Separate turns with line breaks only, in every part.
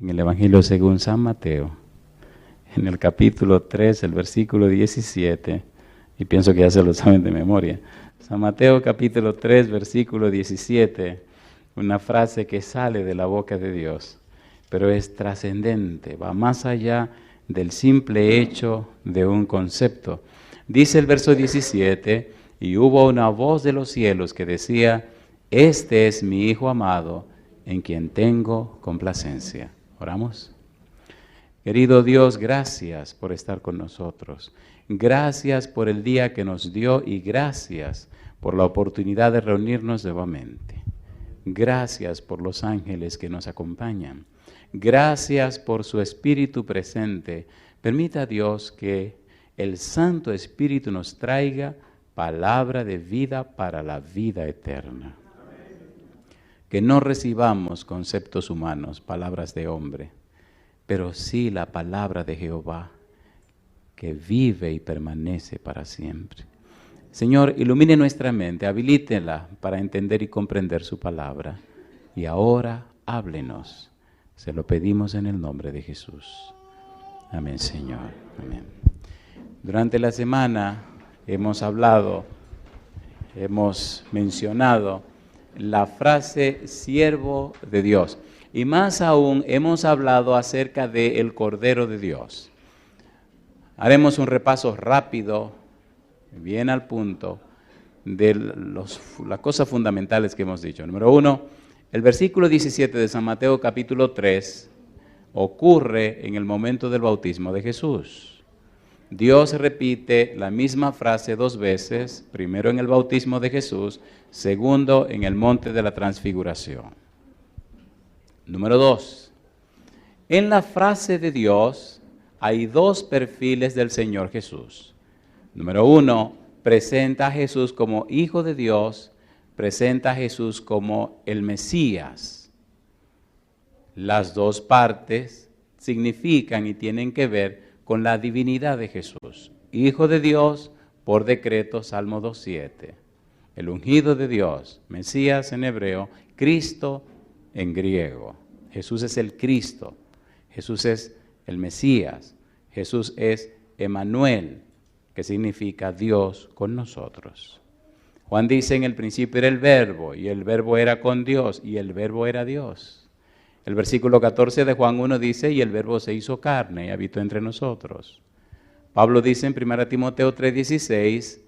en el Evangelio según San Mateo, en el capítulo 3, el versículo 17, y pienso que ya se lo saben de memoria. San Mateo capítulo 3, versículo 17, una frase que sale de la boca de Dios, pero es trascendente, va más allá del simple hecho de un concepto. Dice el verso 17, y hubo una voz de los cielos que decía, este es mi Hijo amado, en quien tengo complacencia. ¿Oramos? Querido Dios, gracias por estar con nosotros. Gracias por el día que nos dio y gracias por la oportunidad de reunirnos nuevamente. Gracias por los ángeles que nos acompañan. Gracias por su Espíritu presente. Permita, Dios, que el Santo Espíritu nos traiga palabra de vida para la vida eterna. Que no recibamos conceptos humanos, palabras de hombre, pero sí la palabra de Jehová, que vive y permanece para siempre. Señor, ilumine nuestra mente, habilítela para entender y comprender su palabra. Y ahora, háblenos. Se lo pedimos en el nombre de Jesús. Amén, Señor. Amén. Durante la semana hemos mencionado la frase siervo de Dios. Y más aún hemos hablado acerca del Cordero de Dios. Haremos un repaso rápido, bien al punto, de las cosas fundamentales que hemos dicho. Número 1, el versículo 17 de San Mateo capítulo 3 ocurre en el momento del bautismo de Jesús. Dios repite la misma frase 2 veces, primero en el bautismo de Jesús, segundo en el monte de la transfiguración. Número 2, en la frase de Dios hay 2 perfiles del Señor Jesús. Número 1, presenta a Jesús como Hijo de Dios, presenta a Jesús como el Mesías. Las 2 partes significan y tienen que ver con la divinidad de Jesús. Hijo de Dios, por decreto, Salmo 2:7. El ungido de Dios, Mesías en hebreo, Cristo en griego. Jesús es el Cristo, Jesús es el Mesías, Jesús es Emmanuel, que significa Dios con nosotros. Juan dice, en el principio era el Verbo, y el Verbo era con Dios, y el Verbo era Dios. El versículo 14 de Juan 1 dice, y el Verbo se hizo carne y habitó entre nosotros. Pablo dice en 1 Timoteo 3:16,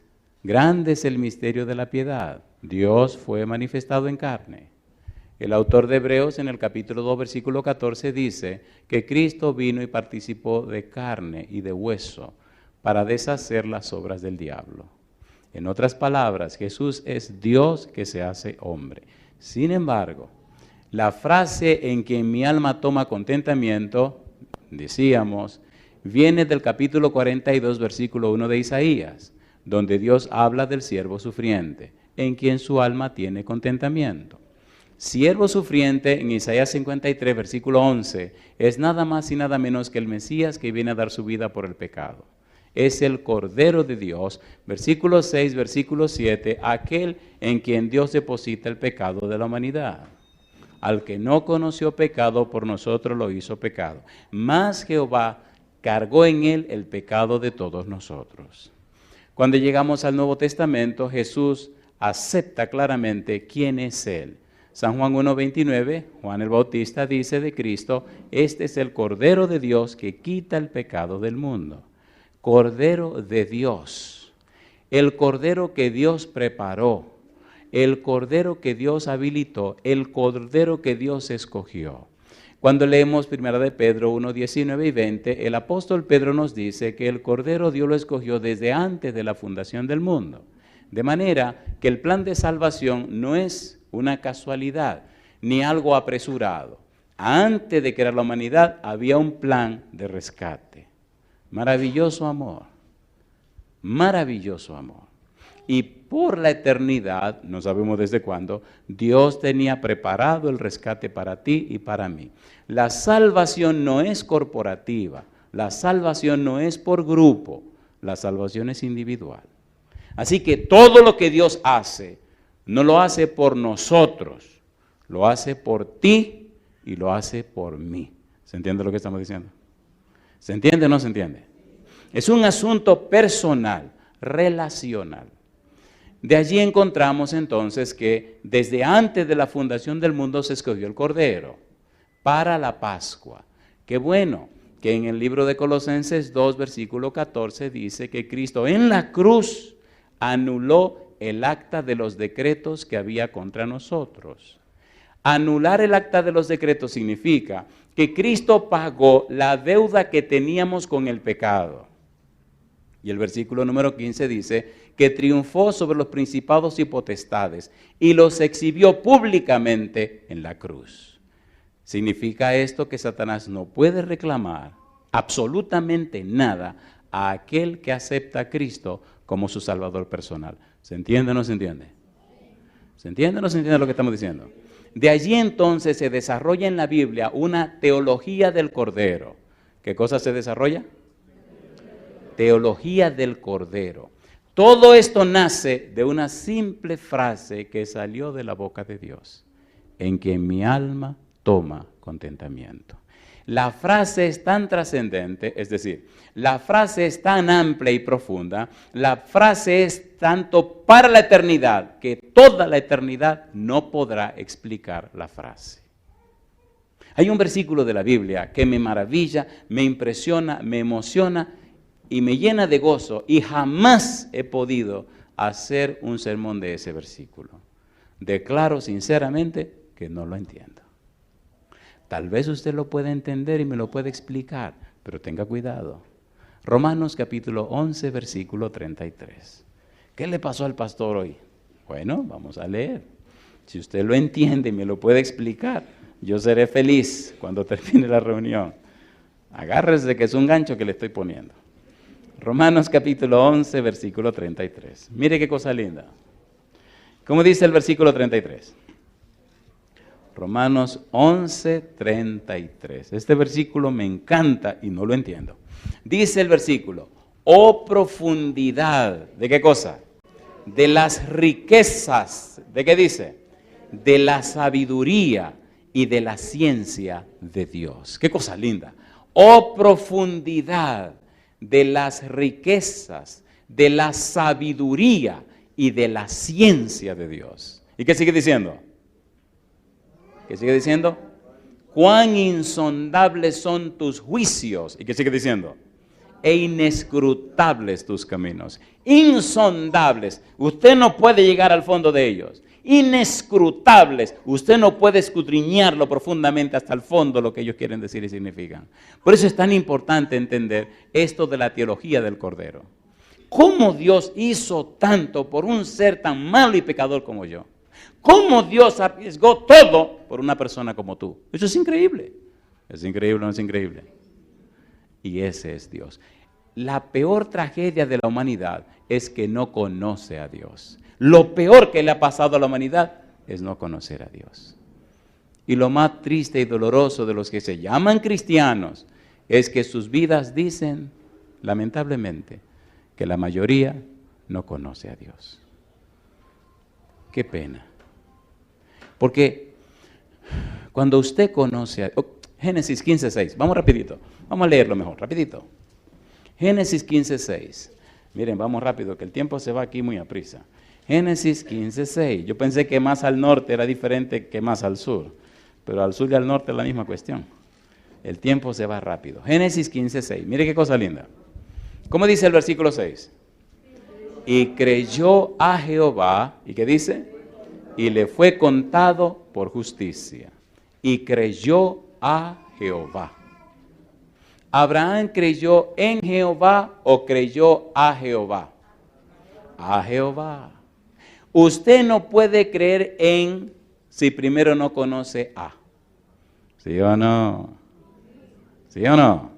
grande es el misterio de la piedad, Dios fue manifestado en carne. El autor de Hebreos en el capítulo 2, versículo 14 dice que Cristo vino y participó de carne y de hueso para deshacer las obras del diablo. En otras palabras, Jesús es Dios que se hace hombre. Sin embargo, la frase en que mi alma toma contentamiento, decíamos, viene del capítulo 42, versículo 1 de Isaías, donde Dios habla del siervo sufriente, en quien su alma tiene contentamiento. Siervo sufriente en Isaías 53, versículo 11, es nada más y nada menos que el Mesías que viene a dar su vida por el pecado. Es el Cordero de Dios, versículo 6, versículo 7, aquel en quien Dios deposita el pecado de la humanidad. Al que no conoció pecado, por nosotros lo hizo pecado. Mas Jehová cargó en él el pecado de todos nosotros. Cuando llegamos al Nuevo Testamento, Jesús acepta claramente quién es él. San Juan 1:29, Juan el Bautista dice de Cristo, este es el Cordero de Dios que quita el pecado del mundo. Cordero de Dios, el Cordero que Dios preparó, el Cordero que Dios habilitó, el Cordero que Dios escogió. Cuando leemos 1 de Pedro 1:19 y 20, el apóstol Pedro nos dice que el Cordero Dios lo escogió desde antes de la fundación del mundo. De manera que el plan de salvación no es una casualidad, ni algo apresurado. Antes de crear la humanidad había un plan de rescate. Maravilloso amor, maravilloso amor. Y por la eternidad, no sabemos desde cuándo, Dios tenía preparado el rescate para ti y para mí. La salvación no es corporativa, la salvación no es por grupo, la salvación es individual. Así que todo lo que Dios hace, no lo hace por nosotros, lo hace por ti y lo hace por mí. ¿Se entiende lo que estamos diciendo? ¿Se entiende o no se entiende? Es un asunto personal, relacional. De allí encontramos entonces que desde antes de la fundación del mundo se escogió el Cordero para la Pascua. Qué bueno que en el libro de Colosenses 2, versículo 14 dice que Cristo en la cruz anuló el acta de los decretos que había contra nosotros. Anular el acta de los decretos significa que Cristo pagó la deuda que teníamos con el pecado. Y el versículo número 15 dice que triunfó sobre los principados y potestades y los exhibió públicamente en la cruz. Significa esto que Satanás no puede reclamar absolutamente nada a aquel que acepta a Cristo como su Salvador personal. ¿Se entiende o no se entiende? ¿Se entiende o no se entiende lo que estamos diciendo? De allí entonces se desarrolla en la Biblia una teología del Cordero. ¿Qué cosa se desarrolla? Teología del Cordero. Todo esto nace de una simple frase que salió de la boca de Dios, en que mi alma toma contentamiento. La frase es tan trascendente, es decir, la frase es tan amplia y profunda, la frase es tanto para la eternidad, que toda la eternidad no podrá explicar la frase. Hay un versículo de la Biblia que me maravilla, me impresiona, me emociona y me llena de gozo, y jamás he podido hacer un sermón de ese versículo. Declaro sinceramente que no lo entiendo. Tal vez usted lo pueda entender y me lo puede explicar, pero tenga cuidado. Romanos capítulo 11, versículo 33. ¿Qué le pasó al pastor hoy? Bueno, vamos a leer. Si usted lo entiende y me lo puede explicar, yo seré feliz cuando termine la reunión. Agárrese que es un gancho que le estoy poniendo. Romanos capítulo 11, versículo 33. Mire qué cosa linda. ¿Cómo dice el versículo 33? Romanos 11, 33. Este versículo me encanta y no lo entiendo. Dice el versículo, oh profundidad, ¿de qué cosa? De las riquezas, ¿de qué dice? De la sabiduría y de la ciencia de Dios. Qué cosa linda. Oh profundidad de las riquezas, de la sabiduría y de la ciencia de Dios. ¿Y qué sigue diciendo? ¿Qué sigue diciendo? Cuán insondables son tus juicios. ¿Y qué sigue diciendo? E inescrutables tus caminos. Insondables. Usted no puede llegar al fondo de ellos. Inescrutables. Usted no puede escudriñarlo profundamente hasta el fondo lo que ellos quieren decir y significan. Por eso es tan importante entender esto de la teología del Cordero. ¿Cómo Dios hizo tanto por un ser tan malo y pecador como yo? ¿Cómo Dios arriesgó todo por una persona como tú? Eso es increíble. ¿Es increíble o no es increíble? Y ese es Dios. La peor tragedia de la humanidad es que no conoce a Dios. Lo peor que le ha pasado a la humanidad es no conocer a Dios. Y lo más triste y doloroso de los que se llaman cristianos es que sus vidas dicen, lamentablemente, que la mayoría no conoce a Dios. Qué pena. Porque cuando usted conoce a Génesis 15:6, vamos rapidito, vamos a leerlo mejor, rapidito. Génesis 15:6. Miren, vamos rápido, que el tiempo se va aquí muy a prisa. Génesis 15:6. Yo pensé que más al norte era diferente que más al sur, pero al sur y al norte es la misma cuestión. El tiempo se va rápido. Génesis 15:6. Mire qué cosa linda. ¿Cómo dice el versículo 6? Y creyó a Jehová, ¿y qué dice? Y le fue contado por justicia. Y creyó a Jehová. ¿Abraham creyó en Jehová o creyó a Jehová? A Jehová. Usted no puede creer en si primero no conoce a. ¿Sí o no? ¿Sí o no?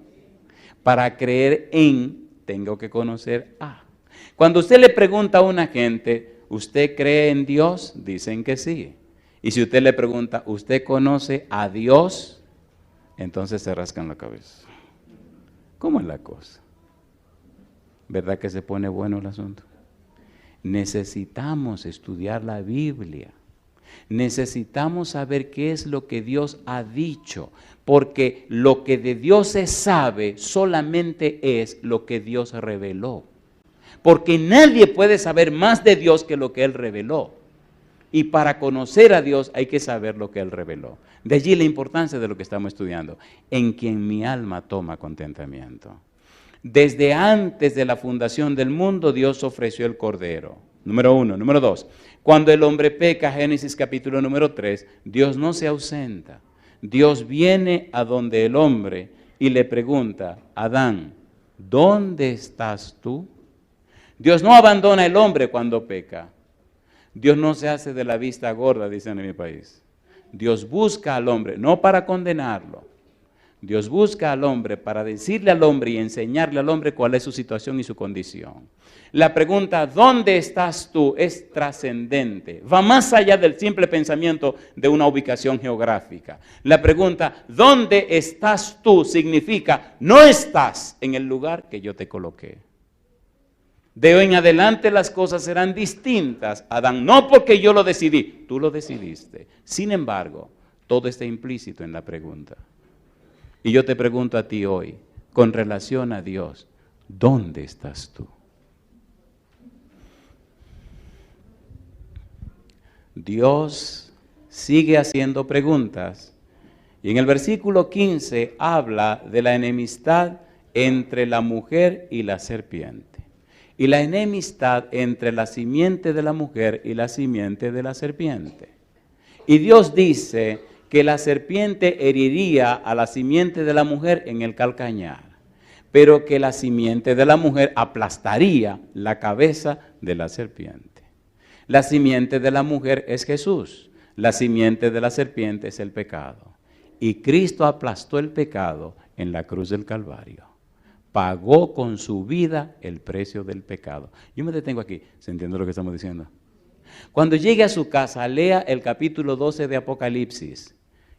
Para creer en, tengo que conocer a. Cuando usted le pregunta a una gente, ¿usted cree en Dios? Dicen que sí. Y si usted le pregunta, ¿usted conoce a Dios? Entonces se rascan la cabeza. ¿Cómo es la cosa? ¿Verdad que se pone bueno el asunto? Necesitamos estudiar la Biblia. Necesitamos saber qué es lo que Dios ha dicho, porque lo que de Dios se sabe solamente es lo que Dios reveló. Porque nadie puede saber más de Dios que lo que Él reveló. Y para conocer a Dios hay que saber lo que Él reveló. De allí la importancia de lo que estamos estudiando. En quien mi alma toma contentamiento. Desde antes de la fundación del mundo, Dios ofreció el Cordero. Número 1. Número 2. Cuando el hombre peca, Génesis capítulo número 3, Dios no se ausenta. Dios viene a donde el hombre y le pregunta, Adán, ¿dónde estás tú? Dios no abandona al hombre cuando peca. Dios no se hace de la vista gorda, dicen en mi país. Dios busca al hombre, no para condenarlo. Dios busca al hombre para decirle al hombre y enseñarle al hombre cuál es su situación y su condición. La pregunta, ¿dónde estás tú?, es trascendente. Va más allá del simple pensamiento de una ubicación geográfica. La pregunta, ¿dónde estás tú?, significa, no estás en el lugar que yo te coloqué. De hoy en adelante las cosas serán distintas, Adán, no porque yo lo decidí, tú lo decidiste. Sin embargo, todo está implícito en la pregunta. Y yo te pregunto a ti hoy, con relación a Dios, ¿dónde estás tú? Dios sigue haciendo preguntas y en el versículo 15 habla de la enemistad entre la mujer y la serpiente. Y la enemistad entre la simiente de la mujer y la simiente de la serpiente. Y Dios dice que la serpiente heriría a la simiente de la mujer en el calcañar, pero que la simiente de la mujer aplastaría la cabeza de la serpiente. La simiente de la mujer es Jesús, la simiente de la serpiente es el pecado. Y Cristo aplastó el pecado en la cruz del Calvario. Pagó con su vida el precio del pecado. Yo me detengo aquí, ¿se entiende lo que estamos diciendo? Cuando llegue a su casa, lea el capítulo 12 de Apocalipsis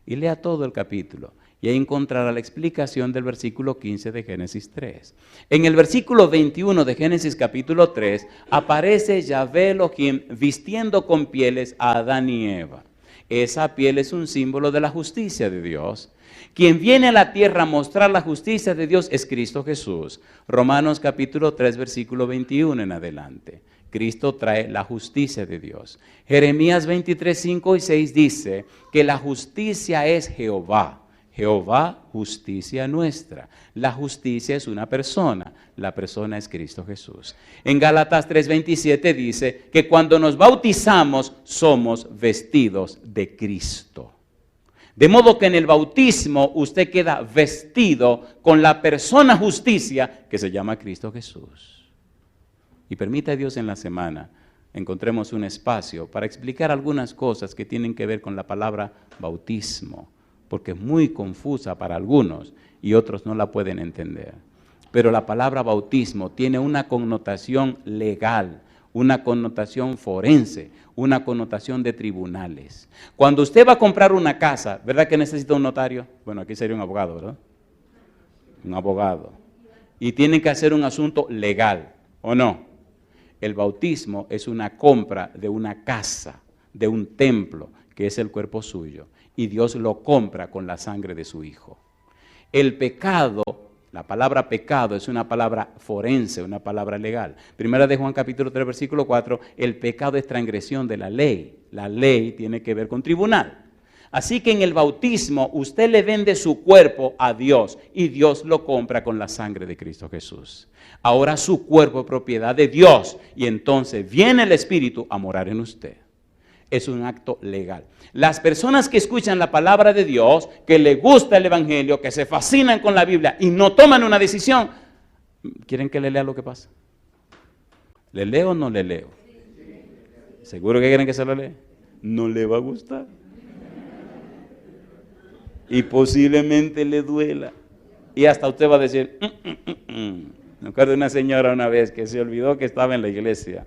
y lea todo el capítulo. Y ahí encontrará la explicación del versículo 15 de Génesis 3. En el versículo 21 de Génesis capítulo 3 aparece Yahvé Elohim vistiendo con pieles a Adán y Eva. Esa piel es un símbolo de la justicia de Dios. Quien viene a la tierra a mostrar la justicia de Dios es Cristo Jesús. Romanos capítulo 3 versículo 21 en adelante. Cristo trae la justicia de Dios. Jeremías 23, 5 y 6 dice que la justicia es Jehová. Jehová, justicia nuestra. La justicia es una persona, la persona es Cristo Jesús. En Gálatas 3:27 dice que cuando nos bautizamos somos vestidos de Cristo. De modo que en el bautismo usted queda vestido con la persona justicia que se llama Cristo Jesús. Y permita a Dios en la semana encontremos un espacio para explicar algunas cosas que tienen que ver con la palabra bautismo, porque es muy confusa para algunos y otros no la pueden entender. Pero la palabra bautismo tiene una connotación legal, una connotación forense, una connotación de tribunales. Cuando usted va a comprar una casa, ¿verdad que necesita un notario? Bueno, aquí sería un abogado, ¿verdad? Un abogado. Y tienen que hacer un asunto legal, ¿o no? El bautismo es una compra de una casa, de un templo, que es el cuerpo suyo. Y Dios lo compra con la sangre de su Hijo. El pecado, la palabra pecado es una palabra forense, una palabra legal. Primera de Juan capítulo 3 versículo 4, el pecado es transgresión de la ley. La ley tiene que ver con tribunal. Así que en el bautismo usted le vende su cuerpo a Dios y Dios lo compra con la sangre de Cristo Jesús. Ahora su cuerpo es propiedad de Dios y entonces viene el Espíritu a morar en usted. Es un acto legal. Las personas que escuchan la palabra de Dios, que les gusta el Evangelio, que se fascinan con la Biblia y no toman una decisión, ¿quieren que le lea lo que pasa? ¿Le leo o no le leo? ¿Seguro que quieren que se lo lea? No le va a gustar. Y posiblemente le duela. Y hasta usted va a decir, Me acuerdo de una señora una vez que se olvidó que estaba en la iglesia.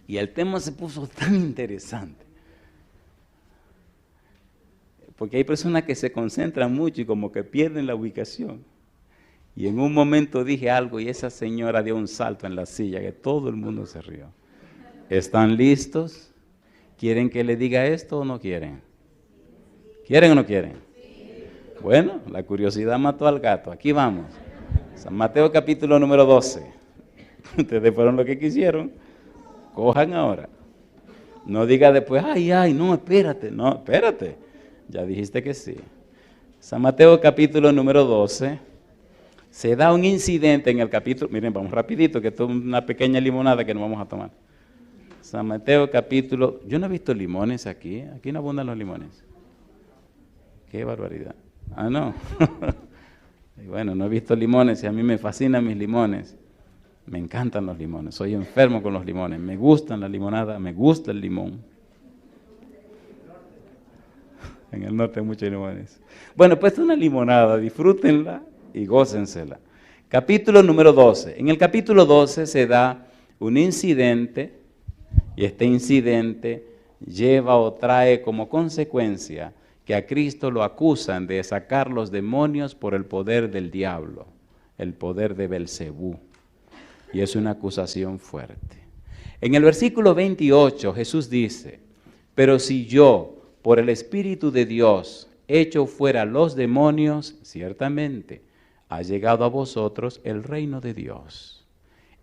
Y el tema se puso tan interesante. Porque hay personas que se concentran mucho y como que pierden la ubicación. Y en un momento dije algo y esa señora dio un salto en la silla que todo el mundo se rió. ¿Están listos? ¿Quieren que le diga esto o no quieren? ¿Quieren o no quieren? Bueno, la curiosidad mató al gato. Aquí vamos. San Mateo capítulo número 12. Ustedes fueron lo que quisieron. Cojan ahora. No diga después, ay, no, espérate. No, espérate. Ya dijiste que sí. San Mateo capítulo número 12. Se da un incidente en el capítulo. Miren, vamos rapidito, que esto es una pequeña limonada que nos vamos a tomar. San Mateo capítulo. Yo no he visto limones aquí. Aquí no abundan los limones. Qué barbaridad. Ah, no. Y bueno, no he visto limones y a mí me fascinan mis limones. Me encantan los limones. Soy enfermo con los limones. Me gustan la limonada, me gusta el limón. En el norte hay muchos limones. Bueno, pues es una limonada. Disfrútenla y gócensela. Capítulo número 12. En el capítulo 12 se da un incidente y este incidente lleva o trae como consecuencia que a Cristo lo acusan de sacar los demonios por el poder del diablo, el poder de Belcebú. Y es una acusación fuerte. En el versículo 28 Jesús dice, pero si yo, por el Espíritu de Dios, echo fuera los demonios, ciertamente ha llegado a vosotros el reino de Dios.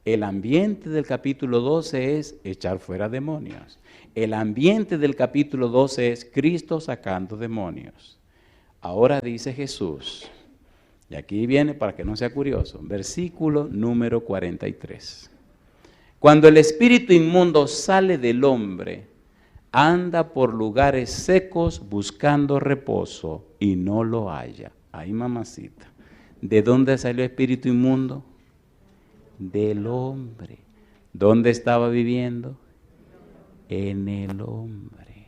El ambiente del capítulo 12 es echar fuera demonios. El ambiente del capítulo 12 es Cristo sacando demonios. Ahora dice Jesús, y aquí viene para que no sea curioso, versículo número 43. Cuando el espíritu inmundo sale del hombre, anda por lugares secos buscando reposo y no lo halla. Ay, mamacita. ¿De dónde salió el espíritu inmundo? Del hombre. ¿Dónde estaba viviendo? En el hombre.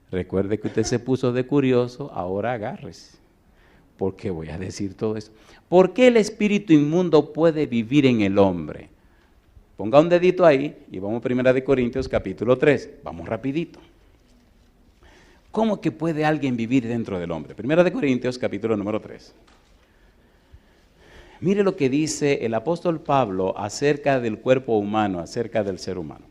Recuerde que usted se puso de curioso, ahora agárrese. ¿Por qué voy a decir todo eso? ¿Por qué el espíritu inmundo puede vivir en el hombre? Ponga un dedito ahí y vamos a 1 Corintios capítulo 3. Vamos rapidito. ¿Cómo que puede alguien vivir dentro del hombre? 1 Corintios capítulo número 3. Mire lo que dice el apóstol Pablo acerca del cuerpo humano, acerca del ser humano.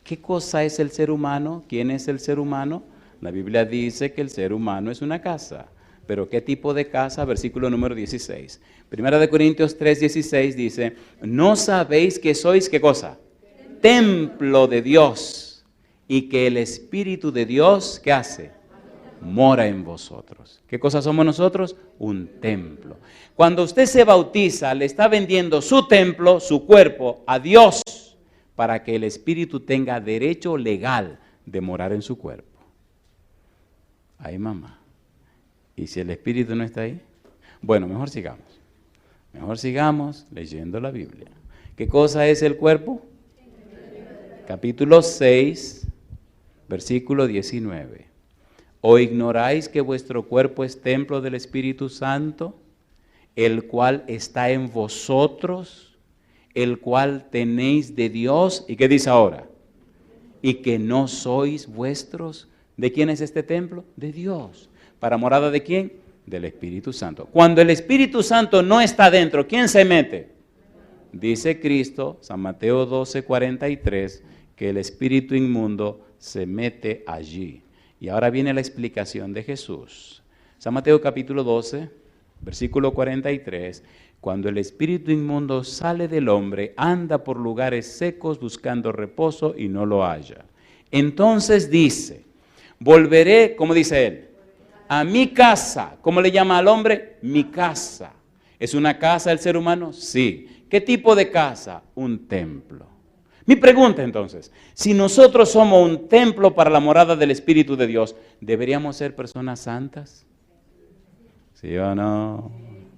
¿Qué cosa es el ser humano? ¿Quién es el ser humano? La Biblia dice que el ser humano es una casa. ¿Pero qué tipo de casa? Versículo número 16. 1 Corintios 3:16 dice, ¿no sabéis que sois qué cosa? Templo de Dios y que el Espíritu de Dios, ¿qué hace? Mora en vosotros. ¿Qué cosa somos nosotros? Un templo. Cuando usted se bautiza, le está vendiendo su templo, su cuerpo, a Dios, para que el Espíritu tenga derecho legal de morar en su cuerpo. Ay, mamá. ¿Y si el Espíritu no está ahí? Bueno, mejor sigamos. Mejor sigamos leyendo la Biblia. ¿Qué cosa es el cuerpo? Capítulo 6, versículo 19. ¿O ignoráis que vuestro cuerpo es templo del Espíritu Santo, el cual está en vosotros, el cual tenéis de Dios? ¿Y qué dice ahora? Y que no sois vuestros. ¿De quién es este templo? De Dios. ¿Para morada de quién? Del Espíritu Santo. Cuando el Espíritu Santo no está dentro, ¿quién se mete? Dice Cristo, San Mateo 12:43, que el espíritu inmundo se mete allí. Y ahora viene la explicación de Jesús. San Mateo capítulo 12, versículo 43, cuando el espíritu inmundo sale del hombre, anda por lugares secos buscando reposo y no lo halla. Entonces dice, volveré, ¿cómo dice él? A mi casa. ¿Cómo le llama al hombre? Mi casa. ¿Es una casa el ser humano? Sí. ¿Qué tipo de casa? Un templo. Mi pregunta entonces, si nosotros somos un templo para la morada del Espíritu de Dios, ¿deberíamos ser personas santas? ¿Sí o no?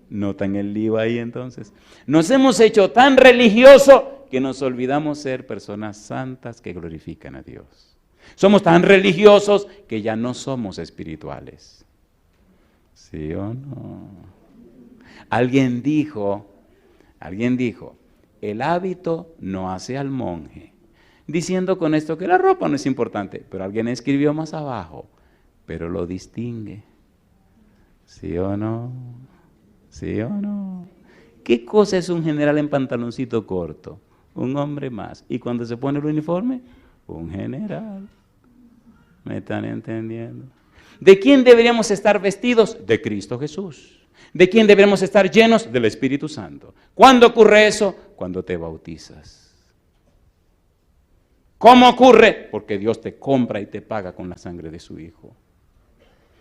¿Notan el lío ahí entonces? Nos hemos hecho tan religiosos que nos olvidamos ser personas santas que glorifican a Dios. Somos tan religiosos que ya no somos espirituales. ¿Sí o no? Alguien dijo, el hábito no hace al monje. Diciendo con esto que la ropa no es importante, pero alguien escribió más abajo, pero lo distingue. ¿Sí o no? ¿Sí o no? ¿Qué cosa es un general en pantaloncito corto? Un hombre más. ¿Y cuando se pone el uniforme? Un general. ¿Me están entendiendo? ¿De quién deberíamos estar vestidos? De Cristo Jesús. ¿De quién deberíamos estar llenos? Del Espíritu Santo. ¿Cuándo ocurre eso? Cuando te bautizas. ¿Cómo ocurre? Porque Dios te compra y te paga con la sangre de su Hijo.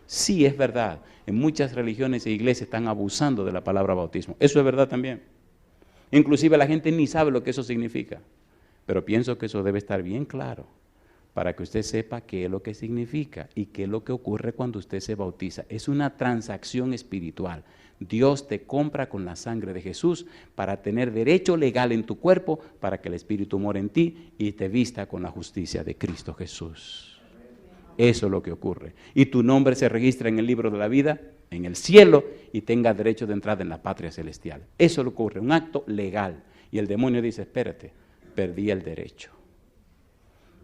Sí, es verdad. En muchas religiones e iglesias están abusando de la palabra bautismo. Eso es verdad también. Inclusive la gente ni sabe lo que eso significa. Pero pienso que eso debe estar bien claro para que usted sepa qué es lo que significa y qué es lo que ocurre cuando usted se bautiza. Es una transacción espiritual. Dios te compra con la sangre de Jesús para tener derecho legal en tu cuerpo, para que el Espíritu more en ti y te vista con la justicia de Cristo Jesús. Eso es lo que ocurre. Y tu nombre se registra en el libro de la vida, en el cielo, y tenga derecho de entrada en la patria celestial. Eso es lo que ocurre, un acto legal. Y el demonio dice, espérate, perdí el derecho.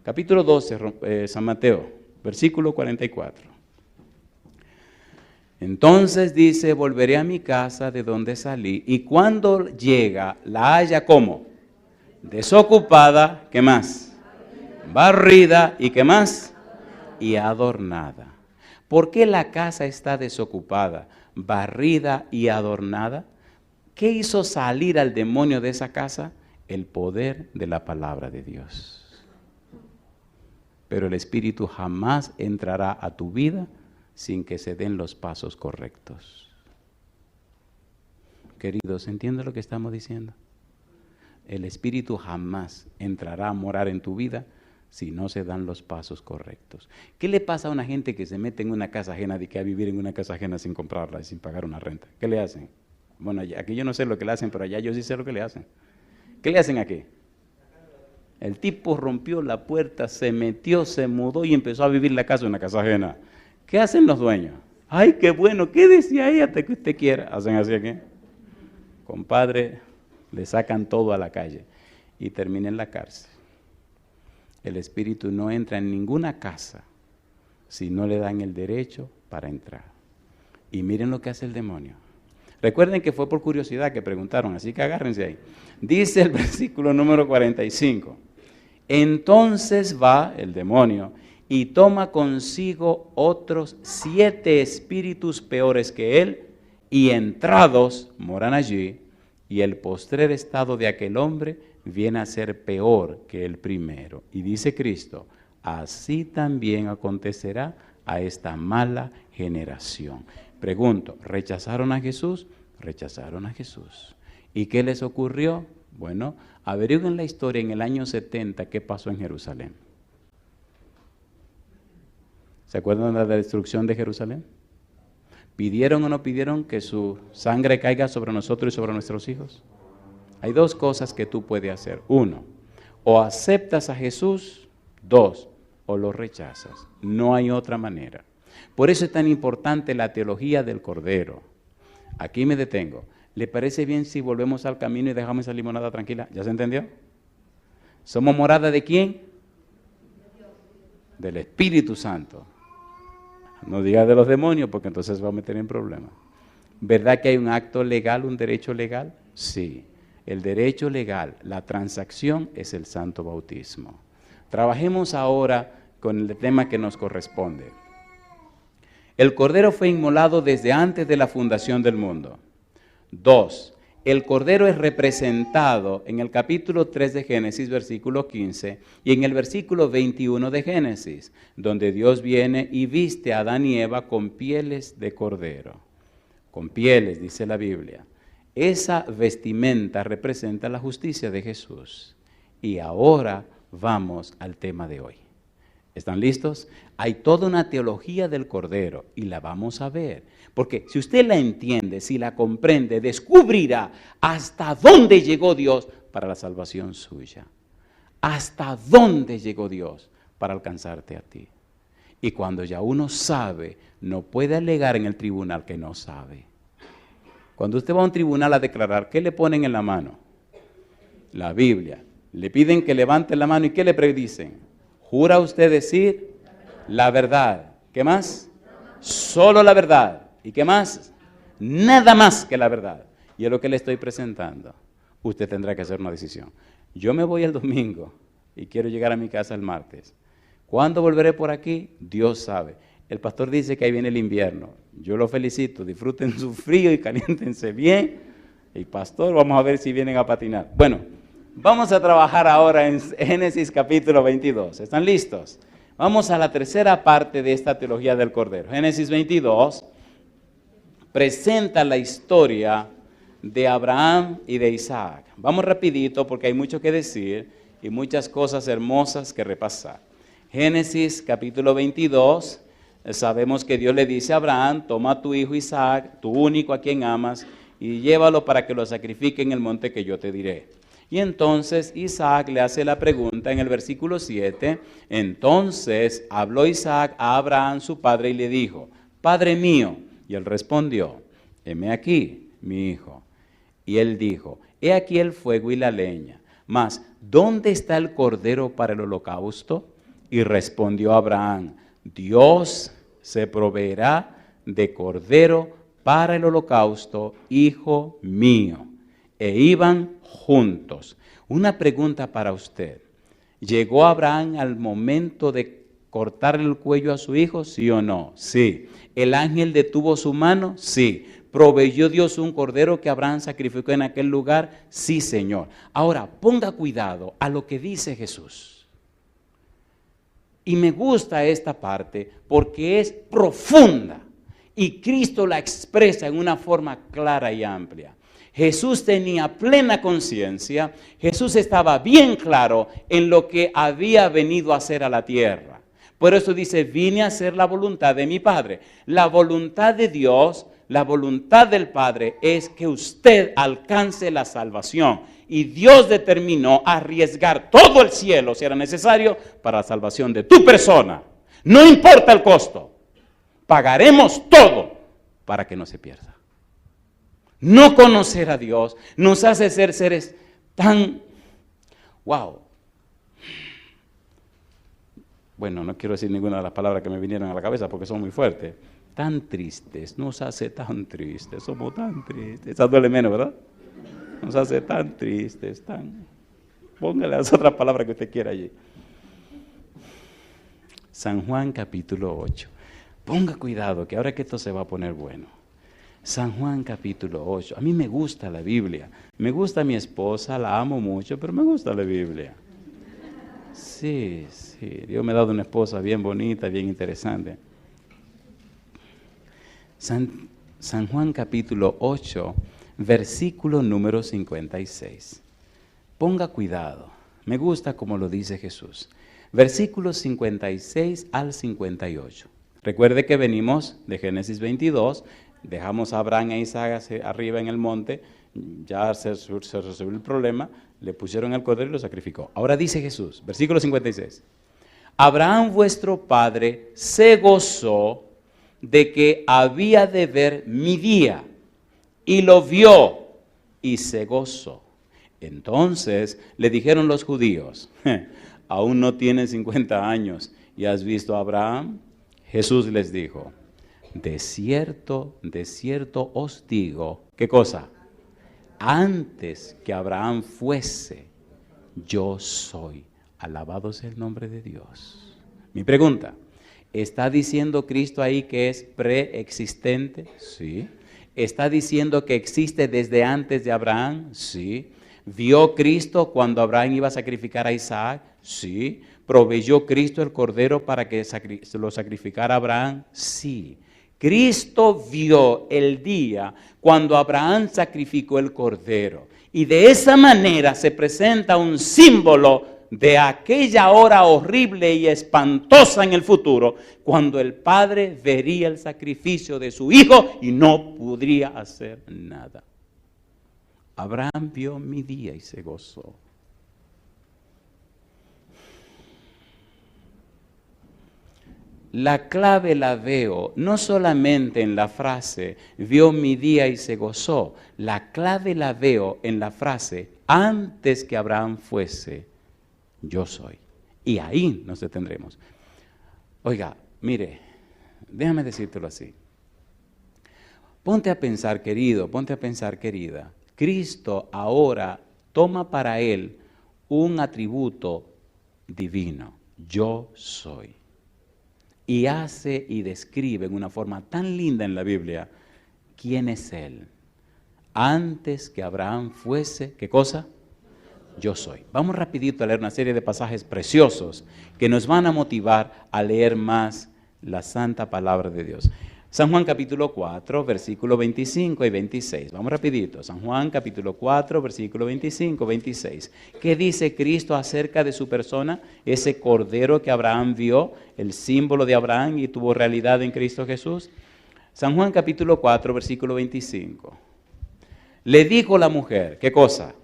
Capítulo 12, San Mateo, versículo 44. Entonces dice, volveré a mi casa de donde salí, y cuando llega, la halla ¿cómo? Desocupada, ¿qué más? Barrida, ¿y qué más? Y adornada. ¿Por qué la casa está desocupada, barrida y adornada? ¿Qué hizo salir al demonio de esa casa? El poder de la palabra de Dios. Pero el Espíritu jamás entrará a tu vida sin que se den los pasos correctos. Queridos, ¿entienden lo que estamos diciendo? El Espíritu jamás entrará a morar en tu vida si no se dan los pasos correctos. ¿Qué le pasa a una gente que se mete en una casa ajena, de que a vivir en una casa ajena sin comprarla y sin pagar una renta? ¿Qué le hacen? Bueno, aquí yo no sé lo que le hacen, pero allá yo sí sé lo que le hacen. ¿Qué le hacen aquí? El tipo rompió la puerta, se metió, se mudó y empezó a vivir la casa en una casa ajena. ¿Qué hacen los dueños? ¡Ay, qué bueno! ¿Qué decía ella hasta que usted quiera? ¿Hacen así aquí? Compadre, le sacan todo a la calle y termina en la cárcel. El Espíritu no entra en ninguna casa si no le dan el derecho para entrar. Y miren lo que hace el demonio. Recuerden que fue por curiosidad que preguntaron, así que agárrense ahí. Dice el versículo número 45. Entonces va el demonio y toma consigo otros 7 espíritus peores que él, y entrados moran allí, y el postrer estado de aquel hombre viene a ser peor que el primero. Y dice Cristo, así también acontecerá a esta mala generación. Pregunto, ¿rechazaron a Jesús? Rechazaron a Jesús. ¿Y qué les ocurrió? Bueno, averigüen la historia en el año 70, ¿qué pasó en Jerusalén? ¿Se acuerdan de la destrucción de Jerusalén? ¿Pidieron o no pidieron que su sangre caiga sobre nosotros y sobre nuestros hijos? Hay 2 cosas que tú puedes hacer. 1, o aceptas a Jesús. 2, o lo rechazas. No hay otra manera. Por eso es tan importante la teología del Cordero. Aquí me detengo. ¿Le parece bien si volvemos al camino y dejamos esa limonada tranquila? ¿Ya se entendió? ¿Somos morada de quién? Del Espíritu Santo. No diga de los demonios, porque entonces va a meter en problemas. ¿Verdad que hay un acto legal, un derecho legal? Sí. El derecho legal, la transacción es el santo bautismo. Trabajemos ahora con el tema que nos corresponde. El Cordero fue inmolado desde antes de la fundación del mundo. 2. El Cordero es representado en el capítulo 3 de Génesis, versículo 15, y en el versículo 21 de Génesis, donde Dios viene y viste a Adán y Eva con pieles de cordero. Con pieles, dice la Biblia. Esa vestimenta representa la justicia de Jesús. Y ahora vamos al tema de hoy. ¿Están listos? Hay toda una teología del Cordero y la vamos a ver. Porque si usted la entiende, si la comprende, descubrirá hasta dónde llegó Dios para la salvación suya. Hasta dónde llegó Dios para alcanzarte a ti. Y cuando ya uno sabe, no puede alegar en el tribunal que no sabe. Cuando usted va a un tribunal a declarar, ¿qué le ponen en la mano? La Biblia. Le piden que levante la mano y ¿qué le predicen? ¿Jura usted decir la verdad? ¿Qué más? Solo la verdad. ¿Y qué más? Nada más que la verdad. Y es lo que le estoy presentando. Usted tendrá que hacer una decisión. Yo me voy el domingo y quiero llegar a mi casa el martes. ¿Cuándo volveré por aquí? Dios sabe. El pastor dice que ahí viene el invierno. Yo lo felicito, disfruten su frío y caliéntense bien. Y pastor, vamos a ver si vienen a patinar. Bueno, vamos a trabajar ahora en Génesis capítulo 22. ¿Están listos? Vamos a la tercera parte de esta teología del Cordero. Génesis 22 presenta la historia de Abraham y de Isaac. Vamos rapidito porque hay mucho que decir y muchas cosas hermosas que repasar. Génesis capítulo 22, sabemos que Dios le dice a Abraham, toma a tu hijo Isaac, tu único a quien amas, y llévalo para que lo sacrifique en el monte que yo te diré. Y entonces Isaac le hace la pregunta en el versículo 7, entonces habló Isaac a Abraham su padre y le dijo, Padre mío, y él respondió, heme aquí, mi hijo. Y él dijo, he aquí el fuego y la leña, mas ¿dónde está el cordero para el holocausto? Y respondió Abraham, Dios se proveerá de cordero para el holocausto, hijo mío. E iban juntos. Una pregunta para usted. ¿Llegó Abraham al momento de cortarle el cuello a su hijo? ¿Sí o no? Sí. ¿El ángel detuvo su mano? Sí. ¿Proveyó Dios un cordero que Abraham sacrificó en aquel lugar? Sí, Señor. Ahora, ponga cuidado a lo que dice Jesús. Y me gusta esta parte porque es profunda y Cristo la expresa en una forma clara y amplia. Jesús tenía plena conciencia, Jesús estaba bien claro en lo que había venido a hacer a la tierra. Por eso dice, vine a hacer la voluntad de mi Padre. La voluntad de Dios, la voluntad del Padre es que usted alcance la salvación. Y Dios determinó arriesgar todo el cielo, si era necesario, para la salvación de tu persona. No importa el costo, pagaremos todo para que no se pierda. No conocer a Dios nos hace ser seres tan, wow. Bueno, no quiero decir ninguna de las palabras que me vinieron a la cabeza porque son muy fuertes. Tan tristes, nos hace tan tristes, somos tan tristes. Esa duele menos, ¿verdad? Nos hace tan tristes, tan... Póngale las otras palabras que usted quiera allí. San Juan capítulo 8. Ponga cuidado que ahora que esto se va a poner bueno. San Juan capítulo 8. A mí me gusta la Biblia. Me gusta mi esposa, la amo mucho, pero me gusta la Biblia. Sí, Dios me ha dado una esposa bien bonita, bien interesante. San Juan capítulo 8, versículo número 56. Ponga cuidado. Me gusta como lo dice Jesús. Versículos 56 al 58. Recuerde que venimos de Génesis 22, dejamos a Abraham e Isaac arriba en el monte, ya se resolvió el problema, le pusieron el cordero y lo sacrificó. Ahora dice Jesús, versículo 56, Abraham vuestro padre se gozó de que había de ver mi día, y lo vio y se gozó. Entonces le dijeron los judíos, aún no tienes 50 años y has visto a Abraham. Jesús les dijo, de cierto os digo, ¿qué cosa? Antes que Abraham fuese, yo soy. Alabado sea el nombre de Dios. Mi pregunta, ¿está diciendo Cristo ahí que es preexistente? Sí. ¿Está diciendo que existe desde antes de Abraham? Sí. ¿Vio Cristo cuando Abraham iba a sacrificar a Isaac? Sí. ¿Proveyó Cristo el cordero para que lo sacrificara Abraham? Sí. Cristo vio el día cuando Abraham sacrificó el cordero. Y de esa manera se presenta un símbolo de aquella hora horrible y espantosa en el futuro, cuando el Padre vería el sacrificio de su Hijo y no podría hacer nada. Abraham vio mi día y se gozó. La clave la veo no solamente en la frase, vio mi día y se gozó. La clave la veo en la frase, antes que Abraham fuese, yo soy. Y ahí nos detendremos. Oiga, mire, déjame decírtelo así. Ponte a pensar, querido, ponte a pensar, querida. Cristo ahora toma para él un atributo divino. yo soy. Y hace y describe en una forma tan linda en la Biblia quién es Él. Antes que Abraham fuese, ¿qué cosa? Yo soy. Vamos rapidito a leer una serie de pasajes preciosos que nos van a motivar a leer más la santa palabra de Dios. San Juan capítulo 4, versículo 25 y 26. Vamos rapidito. San Juan capítulo 4, versículo 25 y 26. ¿Qué dice Cristo acerca de su persona? Ese cordero que Abraham vio, el símbolo de Abraham y tuvo realidad en Cristo Jesús. San Juan capítulo 4, versículo 25. Le dijo la mujer, ¿qué cosa?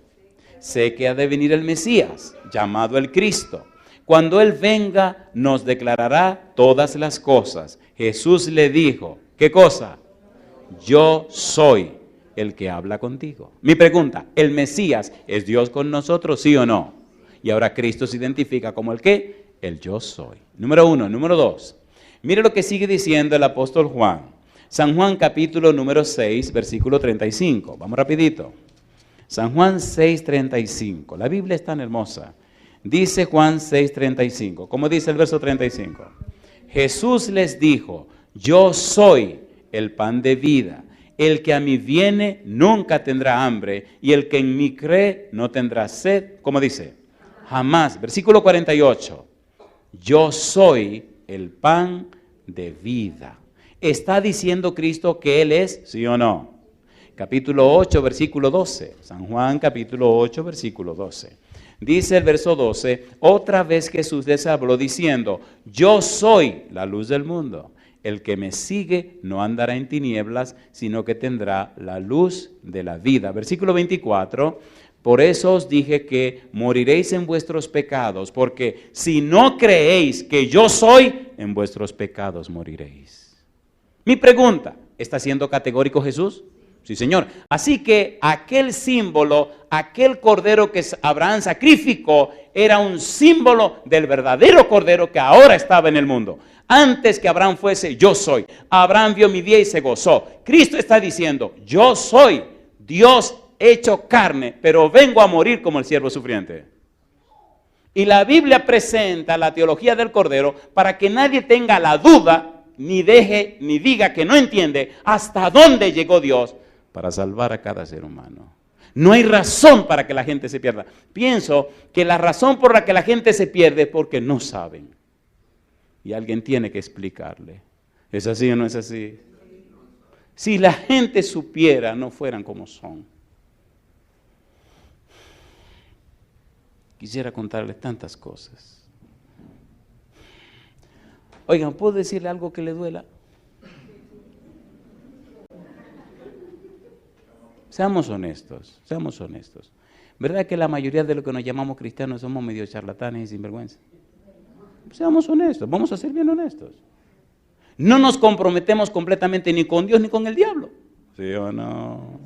Sé que ha de venir el Mesías, llamado el Cristo. Cuando Él venga, nos declarará todas las cosas. Jesús le dijo, ¿qué cosa? Yo soy el que habla contigo. Mi pregunta, ¿el Mesías es Dios con nosotros, sí o no? Y ahora Cristo se identifica como el ¿qué? El yo soy. Número 1. Número 2. Mire lo que sigue diciendo el apóstol Juan. San Juan capítulo número 6, versículo 35. Vamos rapidito. San Juan 6, 35. La Biblia es tan hermosa. Dice Juan 6, 35. ¿Cómo dice el verso 35? Jesús les dijo, yo soy el pan de vida. El que a mí viene nunca tendrá hambre, y el que en mí cree no tendrá sed. ¿Cómo dice? Jamás. Versículo 48. Yo soy el pan de vida. ¿Está diciendo Cristo que Él es, sí o no? Capítulo 8, versículo 12. San Juan capítulo 8, versículo 12. Dice el verso 12, otra vez Jesús les habló diciendo, yo soy la luz del mundo. El que me sigue no andará en tinieblas, sino que tendrá la luz de la vida. Versículo 24, por eso os dije que moriréis en vuestros pecados, porque si no creéis que yo soy, en vuestros pecados moriréis. Mi pregunta, ¿está siendo categórico Jesús? Sí, Señor. Así que aquel símbolo, aquel cordero que Abraham sacrificó, era un símbolo del verdadero cordero que ahora estaba en el mundo. Antes que Abraham fuese, yo soy. Abraham vio mi día y se gozó. Cristo está diciendo, yo soy Dios hecho carne, pero vengo a morir como el siervo sufriente. Y la Biblia presenta la teología del cordero para que nadie tenga la duda, ni deje, ni diga que no entiende hasta dónde llegó Dios para salvar a cada ser humano. No hay razón para que la gente se pierda. Pienso que la razón por la que la gente se pierde es porque no saben. Y alguien tiene que explicarle. ¿Es así o no es así? Si la gente supiera, no fueran como son. Quisiera contarles tantas cosas. Oigan, ¿puedo decirle algo que le duela? Seamos honestos, seamos honestos. ¿Verdad que la mayoría de los que nos llamamos cristianos somos medio charlatanes y sinvergüenza? Seamos honestos, vamos a ser bien honestos. No nos comprometemos completamente ni con Dios ni con el diablo. ¿Sí o no?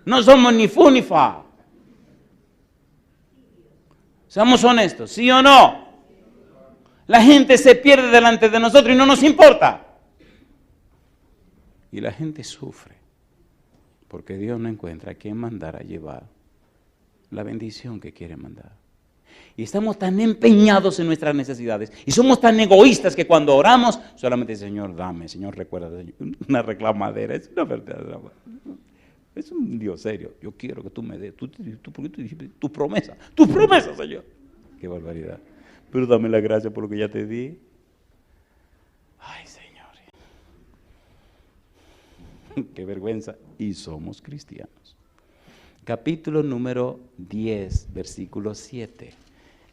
No somos ni fu ni fa. Seamos honestos, ¿sí o no? La gente se pierde delante de nosotros y no nos importa. Y la gente sufre. Porque Dios no encuentra a quién mandar a llevar la bendición que quiere mandar. Y estamos tan empeñados en nuestras necesidades y somos tan egoístas que cuando oramos solamente Señor dame, Señor recuerda, una reclamadera, es una verdad. Es un Dios serio. Yo quiero que tú me des, tu promesa, Señor. Qué barbaridad. Pero dame la gracia por lo que ya te di. Ay, Señor. Qué vergüenza. Y somos cristianos. Capítulo número 10, versículo 7.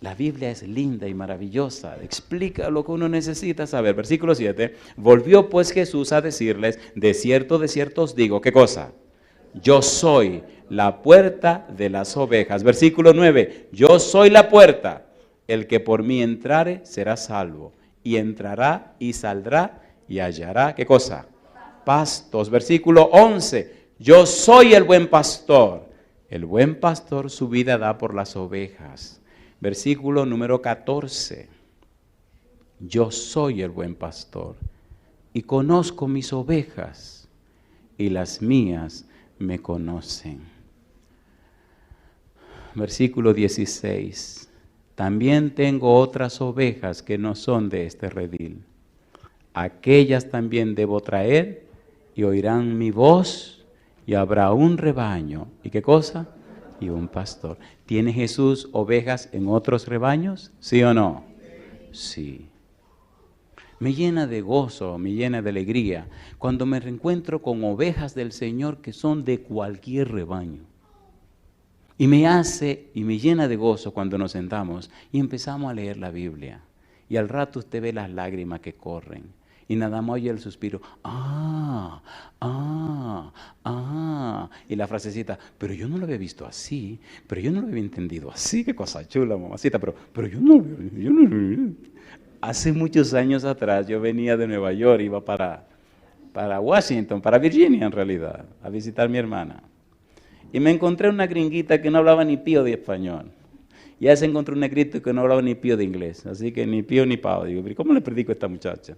La Biblia es linda y maravillosa. Explica lo que uno necesita saber. Versículo 7. Volvió pues Jesús a decirles, de cierto os digo, ¿qué cosa? Yo soy la puerta de las ovejas. Versículo 9. Yo soy la puerta. El que por mí entrare será salvo. Y entrará y saldrá y hallará, ¿qué cosa? Pastos. Versículo 11. Yo soy el buen pastor. El buen pastor su vida da por las ovejas. Versículo número 14. Yo soy el buen pastor y conozco mis ovejas y las mías me conocen. Versículo 16. también tengo otras ovejas que no son de este redil. Aquellas también debo traer y oirán mi voz y habrá un rebaño. ¿Y qué cosa? Y un pastor. ¿Tiene Jesús ovejas en otros rebaños? ¿Sí o no? Sí. Me llena de gozo, me llena de alegría cuando me reencuentro con ovejas del Señor que son de cualquier rebaño. Y me llena de gozo cuando nos sentamos y empezamos a leer la Biblia. Y al rato usted ve las lágrimas que corren. Y nada más oye el suspiro. Y la frasecita, pero yo no lo había visto así, pero yo no lo había entendido así. Qué cosa chula, mamacita, pero yo no. Hace muchos años atrás yo venía de Nueva York, iba para Washington, para Virginia en realidad, a visitar a mi hermana. Y me encontré una gringuita que no hablaba ni pío de español. Y ya se encontró un negrito que no hablaba ni pío de inglés. Así que ni pío ni pao. Digo, ¿cómo le predico a esta muchacha?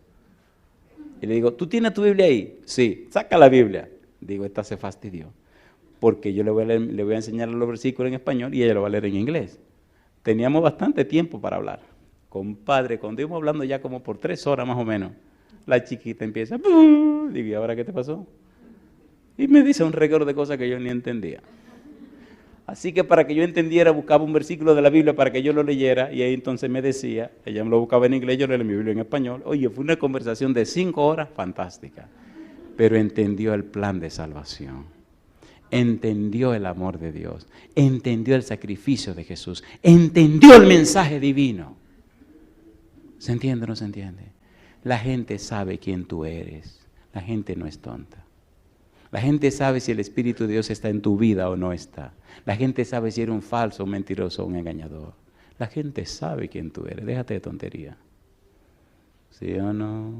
Y le digo, ¿tú tienes tu Biblia ahí? Sí, saca la Biblia. Digo, esta se fastidió. Porque yo le voy a enseñar los versículos en español y ella lo va a leer en inglés. Teníamos bastante tiempo para hablar. Compadre, cuando íbamos hablando ya como por 3 horas más o menos, la chiquita empieza, digo, ¿y ahora qué te pasó? Y me dice un récord de cosas que yo ni entendía. Así que para que yo entendiera, buscaba un versículo de la Biblia para que yo lo leyera, y ahí entonces me decía, ella me lo buscaba en inglés, yo leía mi Biblia en español. Oye, fue una conversación de 5 horas fantástica, pero entendió el plan de salvación, entendió el amor de Dios, entendió el sacrificio de Jesús, entendió el mensaje divino. ¿Se entiende o no se entiende? La gente sabe quién tú eres, la gente no es tonta. La gente sabe si el Espíritu de Dios está en tu vida o no está. La gente sabe si eres un falso, un mentiroso, un engañador. La gente sabe quién tú eres. Déjate de tontería. ¿Sí o no?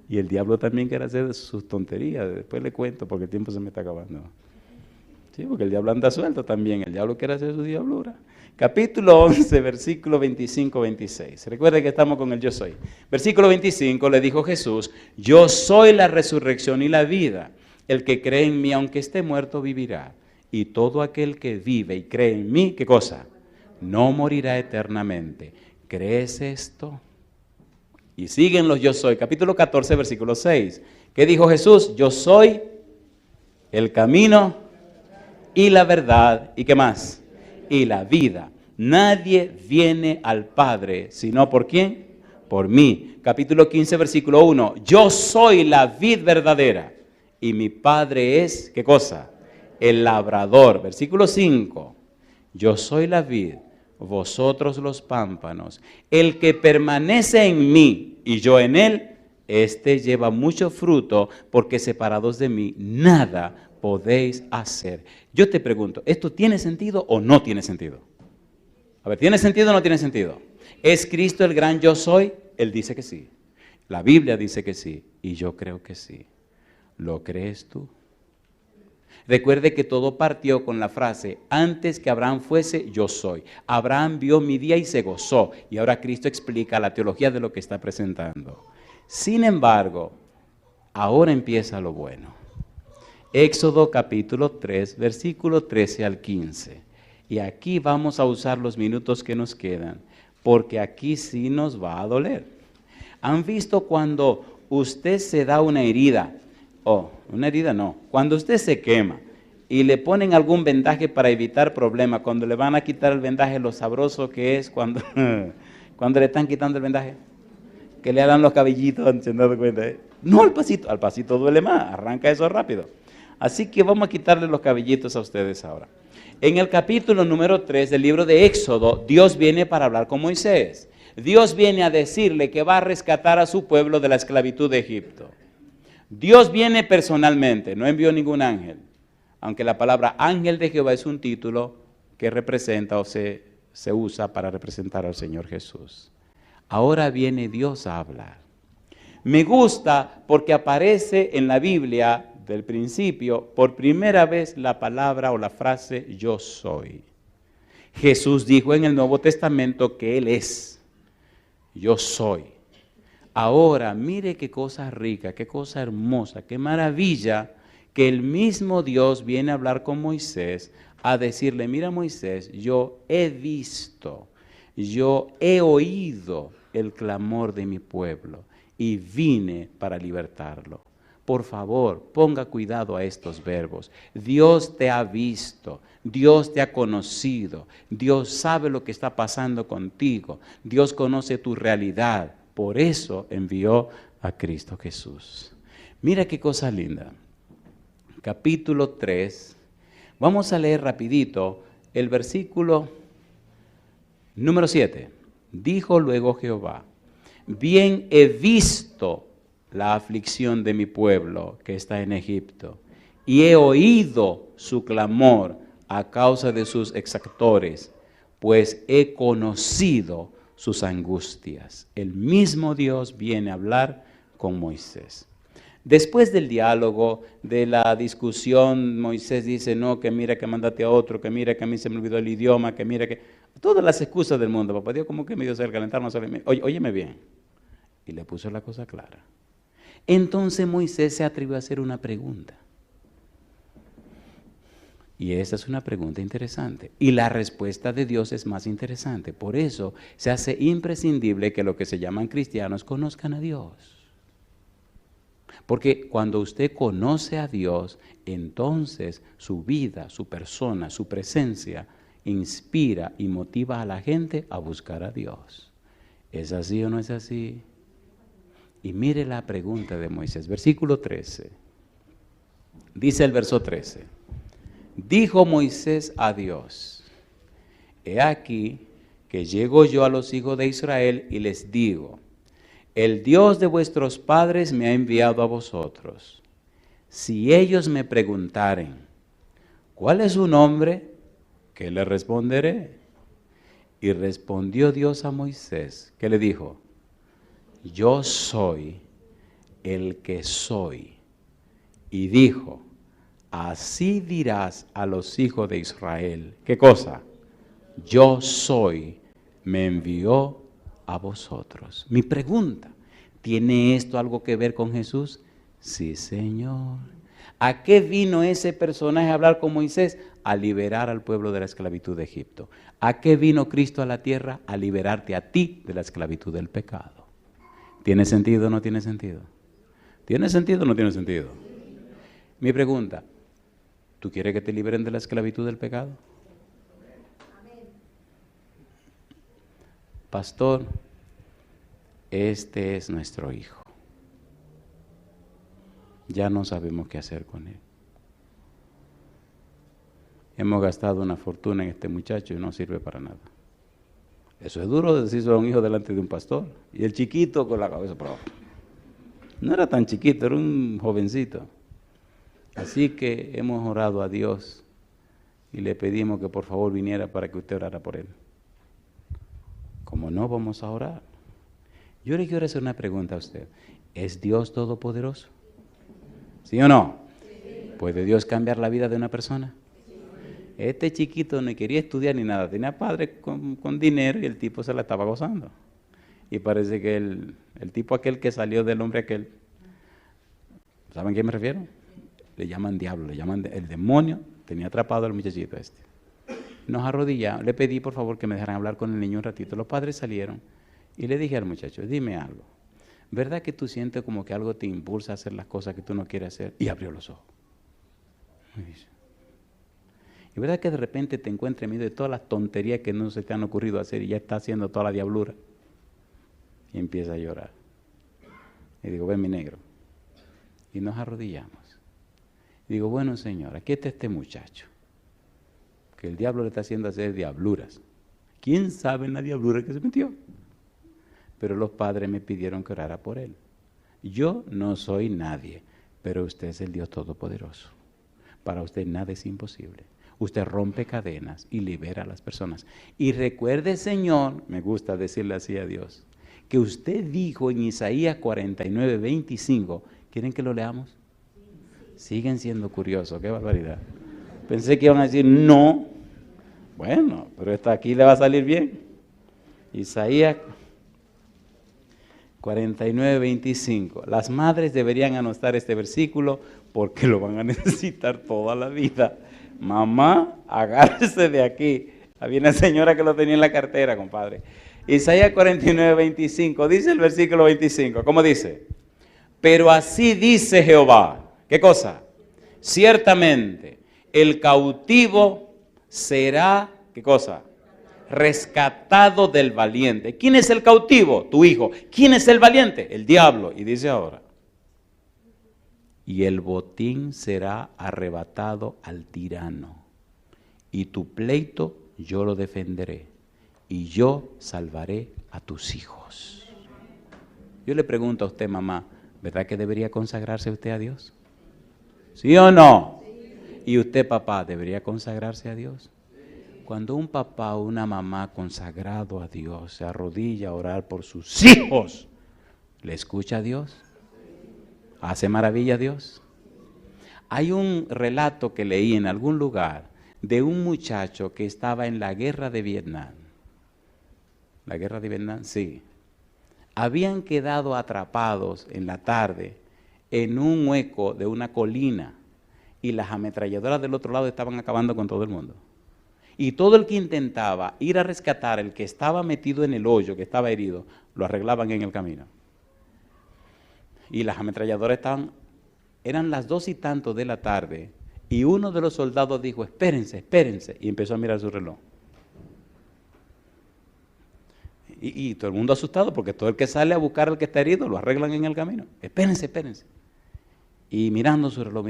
Y el diablo también quiere hacer sus tonterías. Después le cuento porque el tiempo se me está acabando. Sí, porque el diablo anda suelto también. El diablo quiere hacer su diablura. Capítulo 11, versículo 25-26. Recuerden que estamos con el yo soy. Versículo 25 le dijo Jesús, yo soy la resurrección y la vida. El que cree en mí, aunque esté muerto, vivirá. Y todo aquel que vive y cree en mí, ¿qué cosa? No morirá eternamente. ¿Crees esto? Y siguen los yo soy. Capítulo 14, versículo 6. ¿Qué dijo Jesús? Yo soy el camino y la verdad. ¿Y qué más? Y la vida. Nadie viene al Padre, sino ¿por quién? Por mí. Capítulo 15, versículo 1. Yo soy la vid verdadera. Y mi Padre es, ¿qué cosa? El labrador. Versículo 5. Yo soy la vid, vosotros los pámpanos. El que permanece en mí y yo en él, este lleva mucho fruto, porque separados de mí nada podéis hacer. Yo te pregunto, ¿esto tiene sentido o no tiene sentido? A ver, ¿tiene sentido o no tiene sentido? ¿Es Cristo el gran yo soy? Él dice que sí. La Biblia dice que sí. Y yo creo que sí. ¿Lo crees tú? Recuerde que todo partió con la frase, antes que Abraham fuese, yo soy. Abraham vio mi día y se gozó. Y ahora Cristo explica la teología de lo que está presentando. Sin embargo, ahora empieza lo bueno. Éxodo capítulo 3, versículo 13 al 15. Y aquí vamos a usar los minutos que nos quedan, porque aquí sí nos va a doler. ¿Han visto cuando usted se da una herida? Una herida no. Cuando usted se quema y le ponen algún vendaje para evitar problemas, cuando le van a quitar el vendaje, lo sabroso que es cuando le están quitando el vendaje, que le hagan los cabellitos, ¿se han dado cuenta? No al pasito duele más, arranca eso rápido. Así que vamos a quitarle los cabellitos a ustedes ahora. En el capítulo número 3 del libro de Éxodo, Dios viene para hablar con Moisés. Dios viene a decirle que va a rescatar a su pueblo de la esclavitud de Egipto. Dios viene personalmente, no envió ningún ángel, aunque la palabra ángel de Jehová es un título que representa o se usa para representar al Señor Jesús. Ahora viene Dios a hablar. Me gusta porque aparece en la Biblia del principio por primera vez la palabra o la frase yo soy. Jesús dijo en el Nuevo Testamento que Él es, yo soy. Ahora, mire qué cosa rica, qué cosa hermosa, qué maravilla que el mismo Dios viene a hablar con Moisés, a decirle, mira Moisés, yo he visto, yo he oído el clamor de mi pueblo y vine para libertarlo. Por favor, ponga cuidado a estos verbos. Dios te ha visto, Dios te ha conocido, Dios sabe lo que está pasando contigo, Dios conoce tu realidad. Por eso envió a Cristo Jesús. Mira qué cosa linda. Capítulo 3. Vamos a leer rapidito el versículo número 7. Dijo luego Jehová: bien he visto la aflicción de mi pueblo que está en Egipto, y he oído su clamor a causa de sus exactores, pues he conocido sus angustias. El mismo Dios viene a hablar con Moisés. Después del diálogo, de la discusión, Moisés dice, no, que mira que mándate a otro, que mira que a mí se me olvidó el idioma, que mira que... Todas las excusas del mundo, papá Dios como que me dio el calentar, no sabe. Óyeme bien. Y le puso la cosa clara. Entonces Moisés se atrevió a hacer una pregunta. Y esta es una pregunta interesante. Y la respuesta de Dios es más interesante. Por eso se hace imprescindible que los que se llaman cristianos conozcan a Dios. Porque cuando usted conoce a Dios, entonces su vida, su persona, su presencia inspira y motiva a la gente a buscar a Dios. ¿Es así o no es así? Y mire la pregunta de Moisés, versículo 13. Dice el verso 13. Dijo Moisés a Dios: he aquí que llego yo a los hijos de Israel y les digo: el Dios de vuestros padres me ha enviado a vosotros. Si ellos me preguntaren, ¿cuál es su nombre? ¿Qué le responderé? Y respondió Dios a Moisés, ¿qué le dijo? Yo soy el que soy. Y dijo, así dirás a los hijos de Israel. ¿Qué cosa? Yo soy, me envió a vosotros. Mi pregunta, ¿tiene esto algo que ver con Jesús? Sí, Señor. ¿A qué vino ese personaje a hablar con Moisés? A liberar al pueblo de la esclavitud de Egipto. ¿A qué vino Cristo a la tierra? A liberarte a ti de la esclavitud del pecado. ¿Tiene sentido o no tiene sentido? ¿Tiene sentido o no tiene sentido? Mi pregunta, ¿tú quieres que te liberen de la esclavitud del pecado? Pastor, este es nuestro hijo. Ya no sabemos qué hacer con él. Hemos gastado una fortuna en este muchacho y no sirve para nada. Eso es duro decirlo a un hijo delante de un pastor. Y el chiquito con la cabeza para abajo. No era tan chiquito, era un jovencito. Así que hemos orado a Dios y le pedimos que por favor viniera para que usted orara por él. Como no, vamos a orar. Yo le quiero hacer una pregunta a usted. ¿Es Dios todopoderoso? ¿Sí o no? Sí. ¿Puede Dios cambiar la vida de una persona? Sí. Este chiquito no quería estudiar ni nada. Tenía padre con dinero y el tipo se la estaba gozando. Y parece que el tipo aquel que salió del hombre aquel, ¿saben a qué me refiero? Le llaman diablo, le llaman el demonio. Tenía atrapado al muchachito este. Nos arrodillamos, le pedí por favor que me dejaran hablar con el niño un ratito. Los padres salieron y le dije al muchacho, dime algo. ¿Verdad que tú sientes como que algo te impulsa a hacer las cosas que tú no quieres hacer? Y abrió los ojos. ¿Y verdad que de repente te encuentras en medio de todas las tonterías que no se te han ocurrido hacer y ya está haciendo toda la diablura? Y empieza a llorar. Y digo, ven mi negro. Y nos arrodillamos. Y digo, bueno Señor, aquí está este muchacho, que el diablo le está haciendo hacer diabluras. ¿Quién sabe en la diablura que se metió? Pero los padres me pidieron que orara por él. Yo no soy nadie, pero usted es el Dios Todopoderoso. Para usted nada es imposible. Usted rompe cadenas y libera a las personas. Y recuerde, Señor, me gusta decirle así a Dios, que usted dijo en Isaías 49:25, ¿quieren que lo leamos? Siguen siendo curiosos, qué barbaridad. Pensé que iban a decir no. Bueno, pero esta aquí le va a salir bien. Isaías 49:25. Las madres deberían anotar este versículo porque lo van a necesitar toda la vida. Mamá, agárrese de aquí. Había una señora que lo tenía en la cartera, compadre. Isaías 49, 25, dice el versículo 25, ¿cómo dice? Pero así dice Jehová, ¿qué cosa? Ciertamente, el cautivo será, ¿qué cosa? Rescatado del valiente. ¿Quién es el cautivo? Tu hijo. ¿Quién es el valiente? El diablo. Y dice ahora, y el botín será arrebatado al tirano, y tu pleito yo lo defenderé, y yo salvaré a tus hijos. Yo le pregunto a usted, mamá, ¿verdad que debería consagrarse usted a Dios? ¿Sí o no? ¿Y usted, papá, debería consagrarse a Dios? Cuando un papá o una mamá consagrado a Dios se arrodilla a orar por sus hijos, ¿le escucha a Dios? ¿Hace maravilla a Dios? Hay un relato que leí en algún lugar de un muchacho que estaba en la guerra de Vietnam. ¿La guerra de Vietnam? Sí. Habían quedado atrapados en la tarde en un hueco de una colina y las ametralladoras del otro lado estaban acabando con todo el mundo. Y todo el que intentaba ir a rescatar el que estaba metido en el hoyo, que estaba herido, lo arreglaban en el camino. Y las ametralladoras eran las 2 y tanto de la tarde, y uno de los soldados dijo, espérense, espérense, y empezó a mirar su reloj. Y todo el mundo asustado, porque todo el que sale a buscar al que está herido, lo arreglan en el camino. Espérense, espérense. Y mirando su reloj,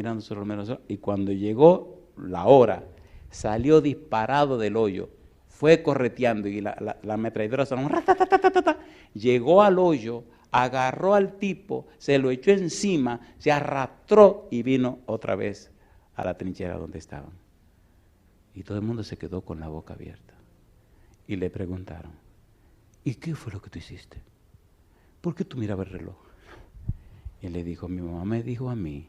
y cuando llegó la hora, salió disparado del hoyo, fue correteando, y la ametralladora sonó, llegó al hoyo, agarró al tipo, se lo echó encima, se arrastró y vino otra vez a la trinchera donde estaban. Y todo el mundo se quedó con la boca abierta. Y le preguntaron, ¿y qué fue lo que tú hiciste? ¿Por qué tú mirabas el reloj? Y él le dijo, mi mamá me dijo a mí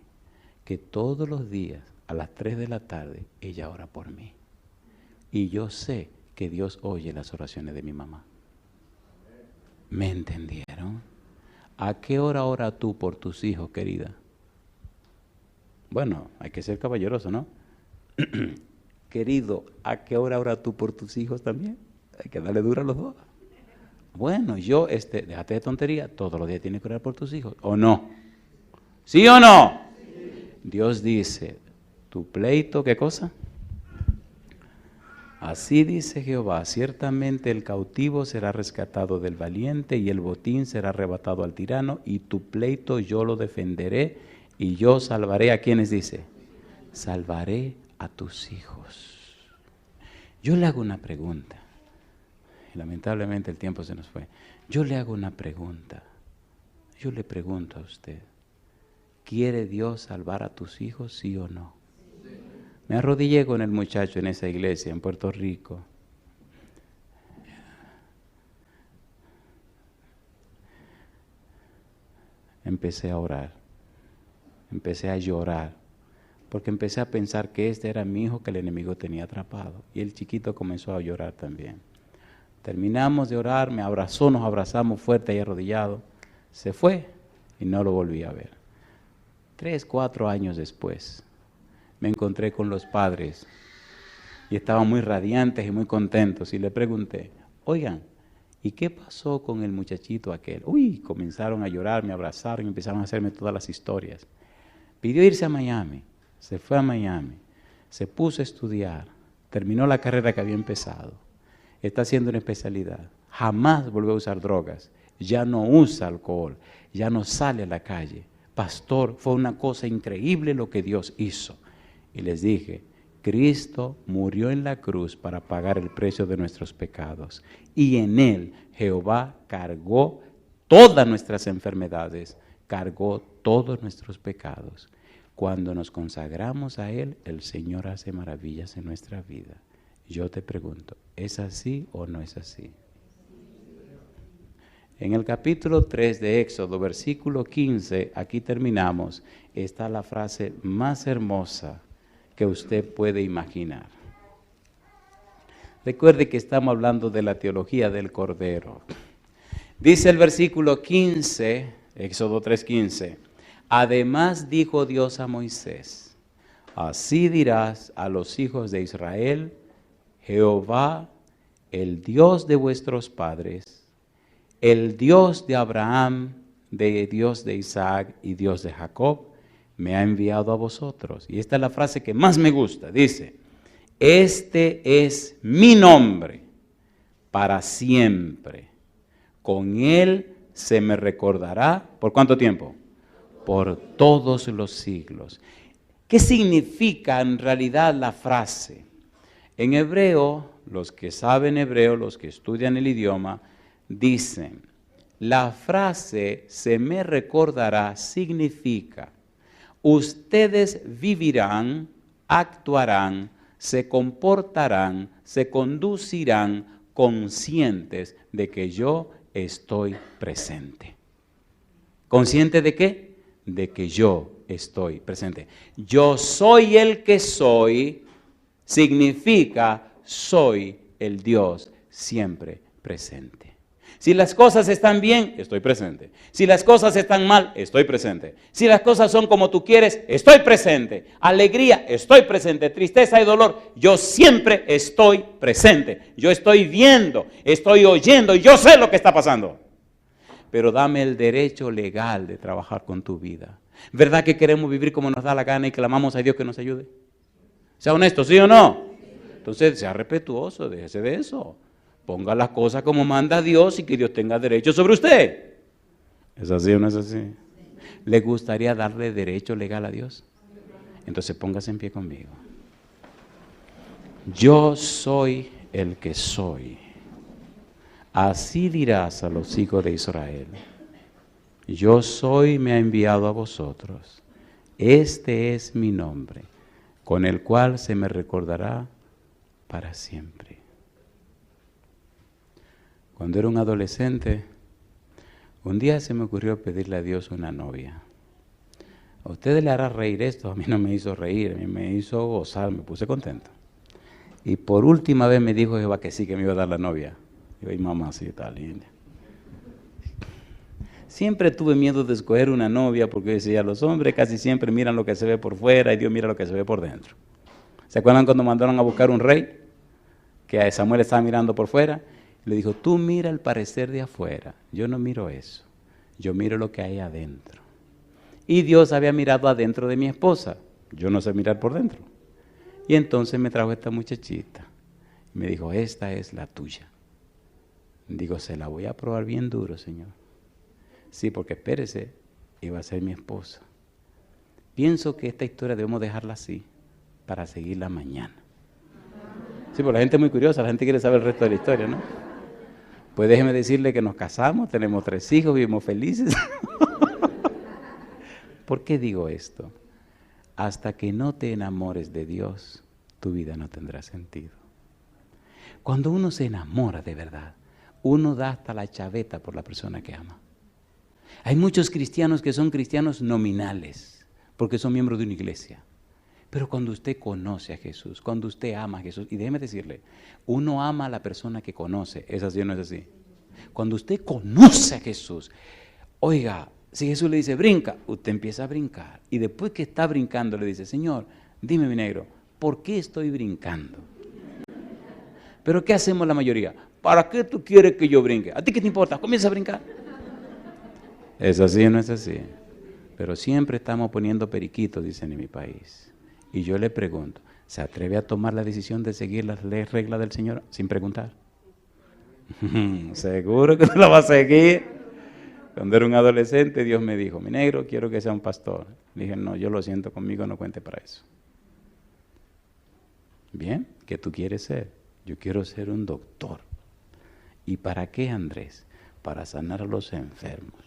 que todos los días a las 3 de la tarde ella ora por mí. Y yo sé que Dios oye las oraciones de mi mamá. ¿Me entendieron? ¿A qué hora ora tú por tus hijos, querida? Bueno, hay que ser caballeroso, ¿no? Querido, ¿a qué hora ora tú por tus hijos también? Hay que darle duro a los dos. Bueno, déjate de tontería, todos los días tienes que orar por tus hijos, ¿o no? ¿Sí o no? Sí. Dios dice, tu pleito, ¿qué cosa? Así dice Jehová, ciertamente el cautivo será rescatado del valiente y el botín será arrebatado al tirano y tu pleito yo lo defenderé y yo salvaré a quienes dice, salvaré a tus hijos. Yo le hago una pregunta, y lamentablemente el tiempo se nos fue. Yo le hago una pregunta, yo le pregunto a usted, ¿quiere Dios salvar a tus hijos, sí o no? Me arrodillé con el muchacho en esa iglesia en Puerto Rico. Empecé a orar, empecé a llorar, porque empecé a pensar que este era mi hijo que el enemigo tenía atrapado. Y el chiquito comenzó a llorar también. Terminamos de orar, me abrazó, nos abrazamos fuerte y arrodillado. Se fue y no lo volví a ver. 3, 4 años después, me encontré con los padres y estaban muy radiantes y muy contentos y le pregunté, oigan, ¿y qué pasó con el muchachito aquel? Uy, comenzaron a llorar, me abrazaron y empezaron a hacerme todas las historias. Pidió irse a Miami, se fue a Miami, se puso a estudiar, terminó la carrera que había empezado, está haciendo una especialidad, jamás volvió a usar drogas, ya no usa alcohol, ya no sale a la calle. Pastor, fue una cosa increíble lo que Dios hizo. Y les dije, Cristo murió en la cruz para pagar el precio de nuestros pecados. Y en Él Jehová cargó todas nuestras enfermedades, cargó todos nuestros pecados. Cuando nos consagramos a Él, el Señor hace maravillas en nuestra vida. Yo te pregunto, ¿es así o no es así? En el capítulo 3 de Éxodo, versículo 15, aquí terminamos, está la frase más hermosa que usted puede imaginar. Recuerde que estamos hablando de la teología del Cordero. Dice el versículo 15, Éxodo 3:15, además dijo Dios a Moisés, así dirás a los hijos de Israel, Jehová, el Dios de vuestros padres, el Dios de Abraham, Dios de Isaac y Dios de Jacob, me ha enviado a vosotros. Y esta es la frase que más me gusta. Dice, este es mi nombre para siempre. Con él se me recordará. ¿Por cuánto tiempo? Por todos los siglos. ¿Qué significa en realidad la frase? En hebreo, los que saben hebreo, los que estudian el idioma, dicen, la frase se me recordará significa, ustedes vivirán, actuarán, se comportarán, se conducirán conscientes de que yo estoy presente. ¿Consciente de qué? De que yo estoy presente. Yo soy el que soy, significa soy el Dios siempre presente. Si las cosas están bien, estoy presente. Si las cosas están mal, estoy presente. Si las cosas son como tú quieres, estoy presente. Alegría, estoy presente. Tristeza y dolor, yo siempre estoy presente. Yo estoy viendo, estoy oyendo y yo sé lo que está pasando. Pero dame el derecho legal de trabajar con tu vida. ¿Verdad que queremos vivir como nos da la gana y clamamos a Dios que nos ayude? Sea honesto, ¿sí o no? Entonces, sea respetuoso, déjese de eso. Ponga las cosas como manda Dios y que Dios tenga derecho sobre usted. ¿Es así o no es así? ¿Le gustaría darle derecho legal a Dios? Entonces póngase en pie conmigo. Yo soy el que soy. Así dirás a los hijos de Israel. Yo soy, me ha enviado a vosotros. Este es mi nombre, con el cual se me recordará para siempre. Cuando era un adolescente, un día se me ocurrió pedirle a Dios una novia. A ustedes le hará reír esto, a mí no me hizo reír, a mí me hizo gozar, me puse contento. Y por última vez me dijo Jehová que sí, que me iba a dar la novia. Y yo, ay mamá, sí, está linda. Siempre tuve miedo de escoger una novia porque decía, los hombres casi siempre miran lo que se ve por fuera y Dios mira lo que se ve por dentro. ¿Se acuerdan cuando mandaron a buscar un rey? Que a Samuel estaba mirando por fuera. Le dijo, tú mira el parecer de afuera, yo no miro eso, yo miro lo que hay adentro. Y Dios había mirado adentro de mi esposa, yo no sé mirar por dentro. Y entonces me trajo esta muchachita, y me dijo, esta es la tuya. Digo, se la voy a probar bien duro, Señor. Sí, porque espérese, iba a ser mi esposa. Pienso que esta historia debemos dejarla así, para seguirla mañana. Sí, porque la gente es muy curiosa, la gente quiere saber el resto de la historia, ¿no? Pues déjeme decirle que nos casamos, tenemos 3 hijos, vivimos felices. ¿Por qué digo esto? Hasta que no te enamores de Dios, tu vida no tendrá sentido. Cuando uno se enamora de verdad, uno da hasta la chaveta por la persona que ama. Hay muchos cristianos que son cristianos nominales, porque son miembros de una iglesia. Pero cuando usted conoce a Jesús, cuando usted ama a Jesús, y déjeme decirle, uno ama a la persona que conoce, ¿es así o no es así? Cuando usted conoce a Jesús, oiga, si Jesús le dice brinca, usted empieza a brincar. Y después que está brincando le dice, Señor, dime mi negro, ¿por qué estoy brincando? ¿Pero qué hacemos la mayoría? ¿Para qué tú quieres que yo brinque? ¿A ti qué te importa? Comienza a brincar. ¿Es así o no es así? Pero siempre estamos poniendo periquitos, dicen en mi país. Y yo le pregunto, ¿se atreve a tomar la decisión de seguir las reglas del Señor sin preguntar? ¿Seguro que no la va a seguir? Cuando era un adolescente, Dios me dijo, mi negro, quiero que sea un pastor. Le dije, no, yo lo siento, conmigo no cuente para eso. Bien, ¿qué tú quieres ser? Yo quiero ser un doctor. ¿Y para qué, Andrés? Para sanar a los enfermos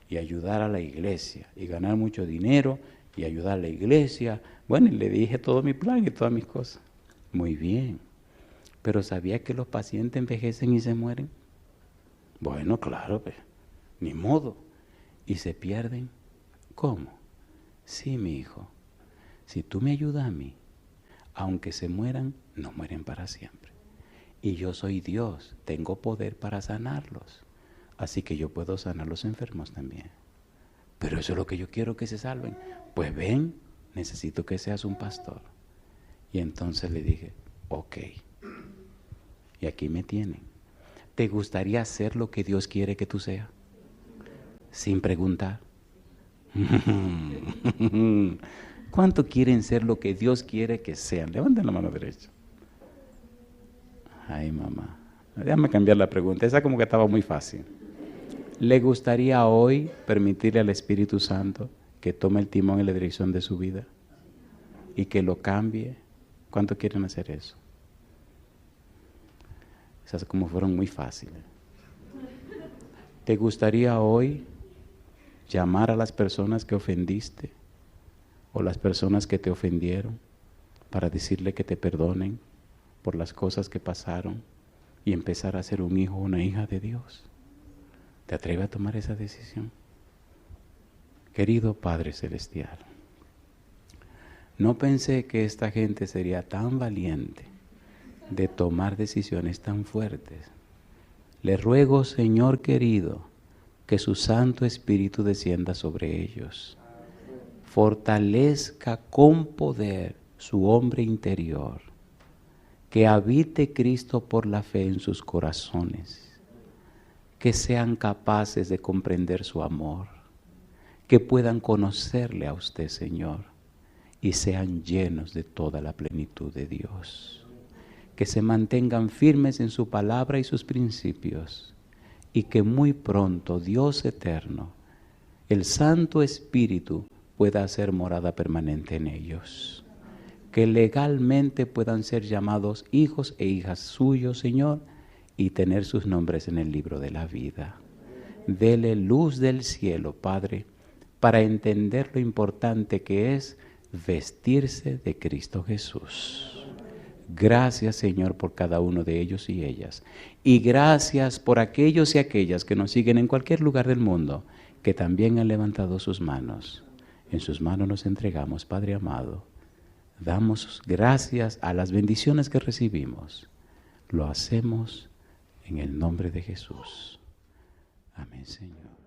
y ayudar a la iglesia y ganar mucho dinero y ayudar a la iglesia. Bueno, y le dije todo mi plan y todas mis cosas. Muy bien. Pero ¿sabía que los pacientes envejecen y se mueren? Bueno, claro, pues, ni modo. ¿Y se pierden? ¿Cómo? Sí, mi hijo. Si tú me ayudas a mí, aunque se mueran, no mueren para siempre. Y yo soy Dios, tengo poder para sanarlos. Así que yo puedo sanar a los enfermos también. Pero eso es lo que yo quiero, que se salven. Pues ven, necesito que seas un pastor. Y entonces le dije, ok, Y aquí me tienen. ¿Te gustaría hacer lo que Dios quiere que tú seas? Sin preguntar. ¿Cuánto quieren ser lo que Dios quiere que sean? Levanten la mano derecha. Ay, mamá. Déjame cambiar la pregunta. Esa como que estaba muy fácil. ¿Le gustaría hoy permitirle al Espíritu Santo que tome el timón y la dirección de su vida? Y que lo cambie. ¿Cuánto quieren hacer eso? Esas como fueron muy fáciles. ¿Te gustaría hoy llamar a las personas que ofendiste o las personas que te ofendieron para decirle que te perdonen por las cosas que pasaron y empezar a ser un hijo o una hija de Dios? ¿Te atreves a tomar esa decisión? Querido Padre Celestial, no pensé que esta gente sería tan valiente de tomar decisiones tan fuertes. Le ruego, Señor querido, que su Santo Espíritu descienda sobre ellos. Fortalezca con poder su hombre interior. Que habite Cristo por la fe en sus corazones. Que sean capaces de comprender su amor. Que puedan conocerle a usted, Señor, y sean llenos de toda la plenitud de Dios. Que se mantengan firmes en su palabra y sus principios, y que muy pronto Dios eterno, el Santo Espíritu, pueda hacer morada permanente en ellos. Que legalmente puedan ser llamados hijos e hijas suyos, Señor, y tener sus nombres en el libro de la vida. Dele luz del cielo, Padre, para entender lo importante que es vestirse de Cristo Jesús. Gracias, Señor, por cada uno de ellos y ellas. Y gracias por aquellos y aquellas que nos siguen en cualquier lugar del mundo, que también han levantado sus manos. En sus manos nos entregamos, Padre amado. Damos gracias a las bendiciones que recibimos. Lo hacemos en el nombre de Jesús. Amén, Señor.